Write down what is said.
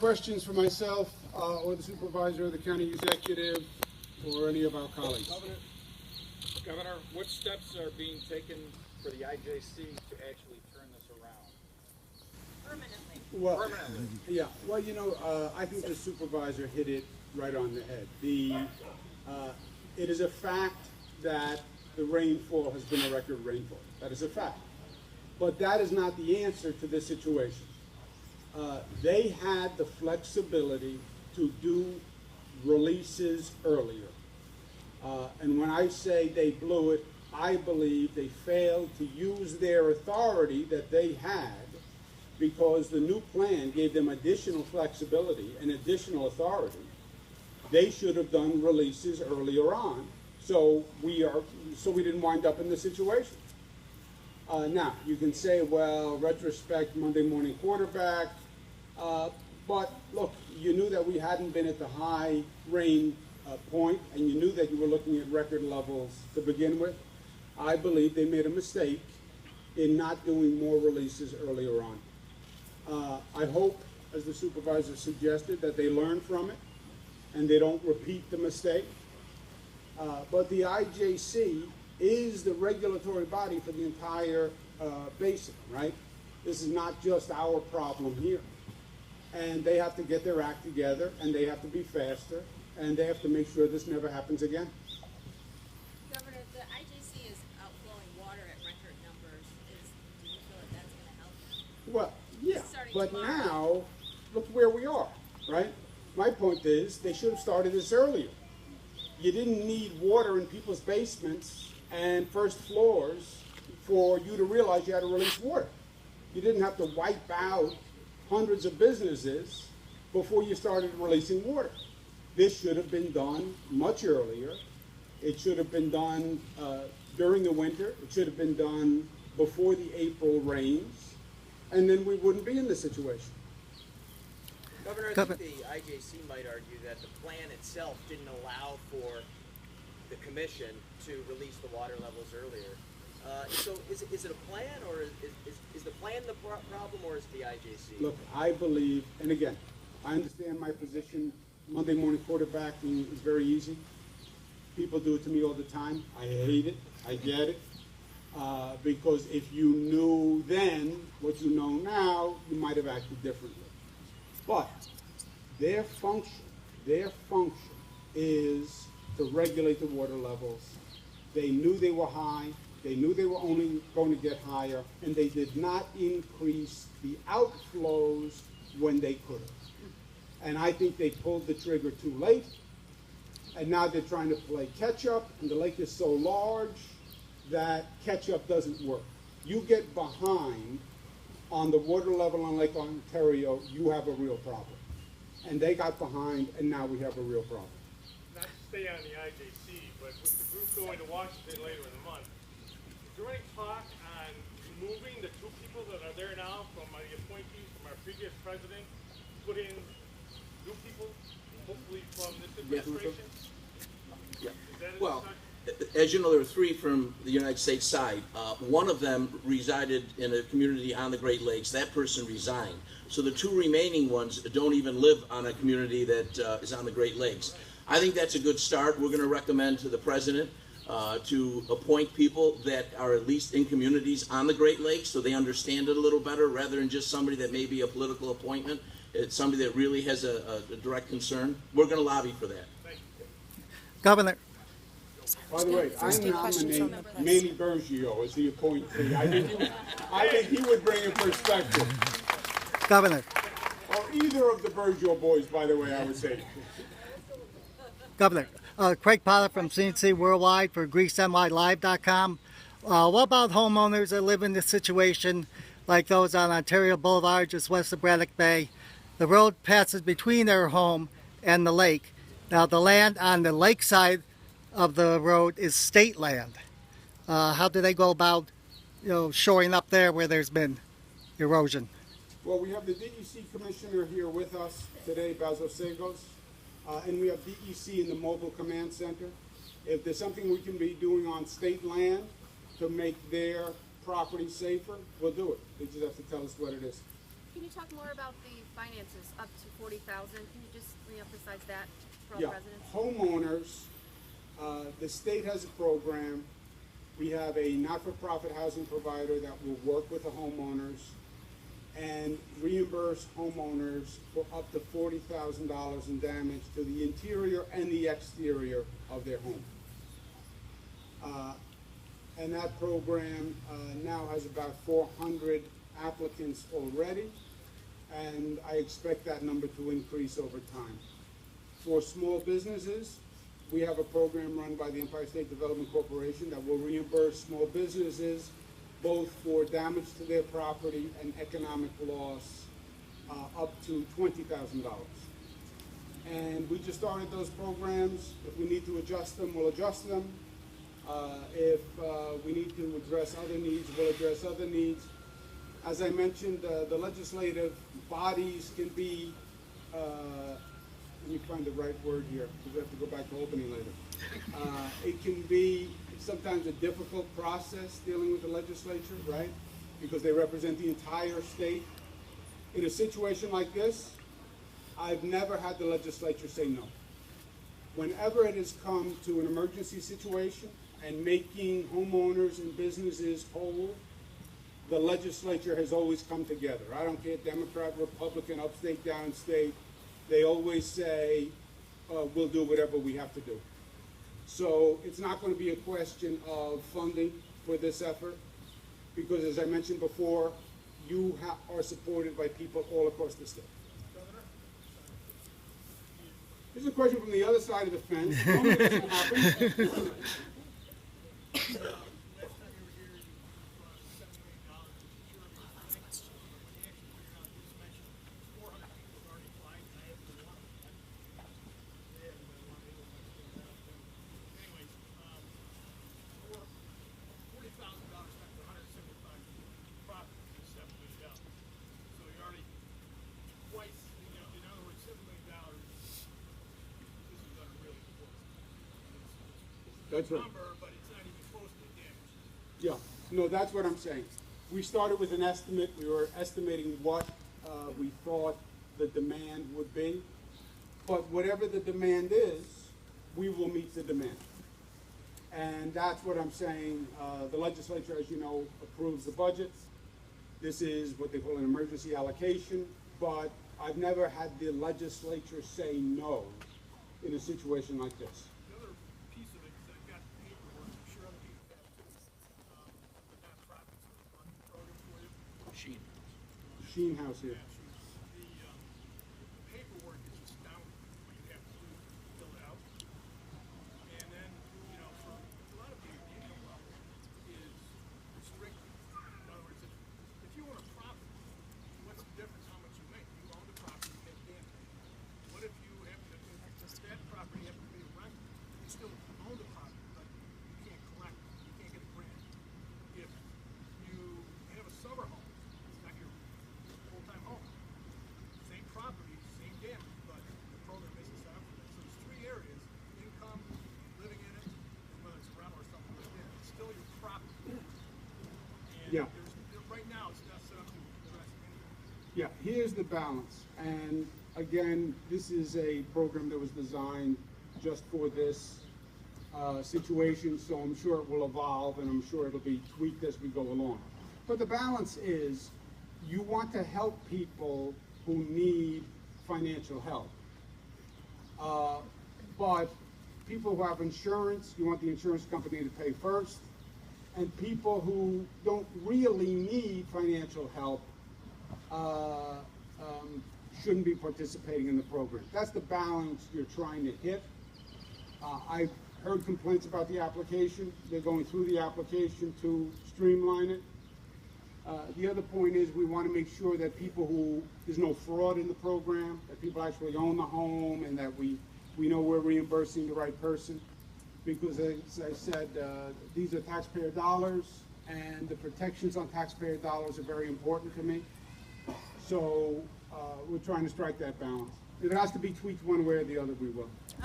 questions for myself or the supervisor, the county executive, or any of our colleagues? Governor, what steps are being taken for the IJC to actually turn this around? Permanently. Well, Permanently. yeah. Well, you know, I think the supervisor hit it right on the head. It is a fact that the rainfall has been a record rainfall. That is a fact. But that is not the answer to this situation. They had the flexibility to do releases earlier. And when I say they blew it, I believe they failed to use their authority that they had, because the new plan gave them additional flexibility and additional authority. They should have done releases earlier on, so we didn't wind up in this situation. Now, you can say, well, retrospect, Monday morning quarterback, but look, you knew that we hadn't been at the high rain point, and you knew that you were looking at record levels to begin with. I believe they made a mistake in not doing more releases earlier on. I hope, as the supervisor suggested, that they learn from it and they don't repeat the mistake. But the IJC is the regulatory body for the entire basin, right? This is not just our problem here. And they have to get their act together, and they have to be faster, and they have to make sure this never happens again. Governor, the IJC is outflowing water at record numbers. Do you feel like that's going to help? Well, yeah, Starting but tomorrow. now, look where we are, right? My point is, they should have started this earlier. You didn't need water in people's basements and first floors for you to realize you had to release water. You didn't have to wipe out hundreds of businesses before you started releasing water. This should have been done much earlier. It should have been done during the winter. It should have been done before the April rains, and then we wouldn't be in this situation. Governor, I think the IJC might argue that the plan itself didn't allow for the commission to release the water levels earlier. So is it a plan, or is the plan the problem, or is it the IJC? Look, I believe, and again, I understand my position. Monday morning quarterbacking is very easy. People do it to me all the time. I hate it. I get it. Because if you knew then what you know now, you might have acted differently. But their function is to regulate the water levels. They knew they were high. They knew they were only going to get higher, and they did not increase the outflows when they could have. And I think they pulled the trigger too late, and now they're trying to play catch-up, and the lake is so large that catch-up doesn't work. You get behind on the water level on Lake Ontario, you have a real problem. And they got behind, and now we have a real problem. Not to stay on the IJC, but with the group going to Washington later in the month, is there any talk on removing the two people that are there now from the appointees from our previous president, put in new people, hopefully from this administration? Yeah. Is that Well, discussion? as you know, there are three from the United States side. One of them resided in a community on the Great Lakes. That person resigned. So the two remaining ones don't even live on a community that is on the Great Lakes. I think that's a good start. We're going to recommend to the president to appoint people that are at least in communities on the Great Lakes so they understand it a little better, rather than just somebody that may be a political appointment. It's somebody that really has a direct concern. We're going to lobby for that. Governor. By the way, I nominate Manny Bergio as the appointee. I think he would bring a perspective. Governor. Or either of the Bergio boys, by the way, I would say. Governor. Craig Potter from CNC Worldwide for GreaseNYLive.com. What about homeowners that live in this situation, like those on Ontario Boulevard, just west of Braddock Bay? The road passes between their home and the lake. Now, the land on the lake side of the road is state land. How do they go about, shoring up there where there's been erosion? Well, we have the DEC commissioner here with us today, Basil Segos, and we have DEC in the mobile command center. If there's something we can be doing on state land to make their property safer, we'll do it. They just have to tell us what it is. Can you talk more about the finances up to 40,000. Can you just reemphasize that for all Yeah, residents? homeowners, the state has a program. We have a not-for-profit housing provider that will work with the homeowners and reimburse homeowners for up to $40,000 in damage to the interior and the exterior of their home. And that program now has about 400 applicants already, and I expect that number to increase over time. For small businesses, we have a program run by the Empire State Development Corporation that will reimburse small businesses both for damage to their property and economic loss up to $20,000. And we just started those programs. If we need to adjust them, we'll adjust them. If we need to address other needs, we'll address other needs. As I mentioned, the legislative bodies can be, let me find the right word here, because we have to go back to Albany later. It can be sometimes a difficult process dealing with the legislature, right? Because they represent the entire state. In a situation like this, I've never had the legislature say no. Whenever it has come to an emergency situation and making homeowners and businesses whole, the legislature has always come together. I don't care, Democrat, Republican, upstate, downstate, they always say, we'll do whatever we have to do. So it's not going to be a question of funding for this effort, because as I mentioned before, you are supported by people all across the state. Here's a question from the other side of the fence. Normally this will happen. That's right. But it's not even close to the damage. Yeah, no, that's what I'm saying. We started with an estimate. We were estimating what we thought the demand would be. But whatever the demand is, we will meet the demand. And that's what I'm saying. The legislature, as you know, approves the budgets. This is what they call an emergency allocation. But I've never had the legislature say no in a situation like this. The other piece of it is I've got paperwork, I'm sure other people have too. The nonprofits are funding program for you. Sheen House here. The paperwork is astounding what you have to do to fill it out. And then, you know, for a lot of people, the income level is restricted. In other words, if you own a property, what's the difference how much you make? You own the property, you have damage. What if you have to, if that property happens to be a rent, you still own the property, but you can't collect, you can't get a grant. If you have a summer home, it's not your full-time home. Same property, same damage, but the program isn't set up for that. So there's three areas: income, living in it, and whether it's rental or something like that. It's still your property. And Yeah. right now, it's not set up to address anything. Yeah, here's the balance. And again, this is a program that was designed just for this situation, so I'm sure it will evolve and I'm sure it'll be tweaked as we go along. But the balance is, you want to help people who need financial help. But people who have insurance, you want the insurance company to pay first. And people who don't really need financial help shouldn't be participating in the program. That's the balance you're trying to hit. I've heard complaints about the application. They're going through the application to streamline it. The other point is we want to make sure that there's no fraud in the program, that people actually own the home, and that we know we're reimbursing the right person. Because as I said, these are taxpayer dollars, and the protections on taxpayer dollars are very important to me. So we're trying to strike that balance. If it has to be tweaked one way or the other, we will. Okay.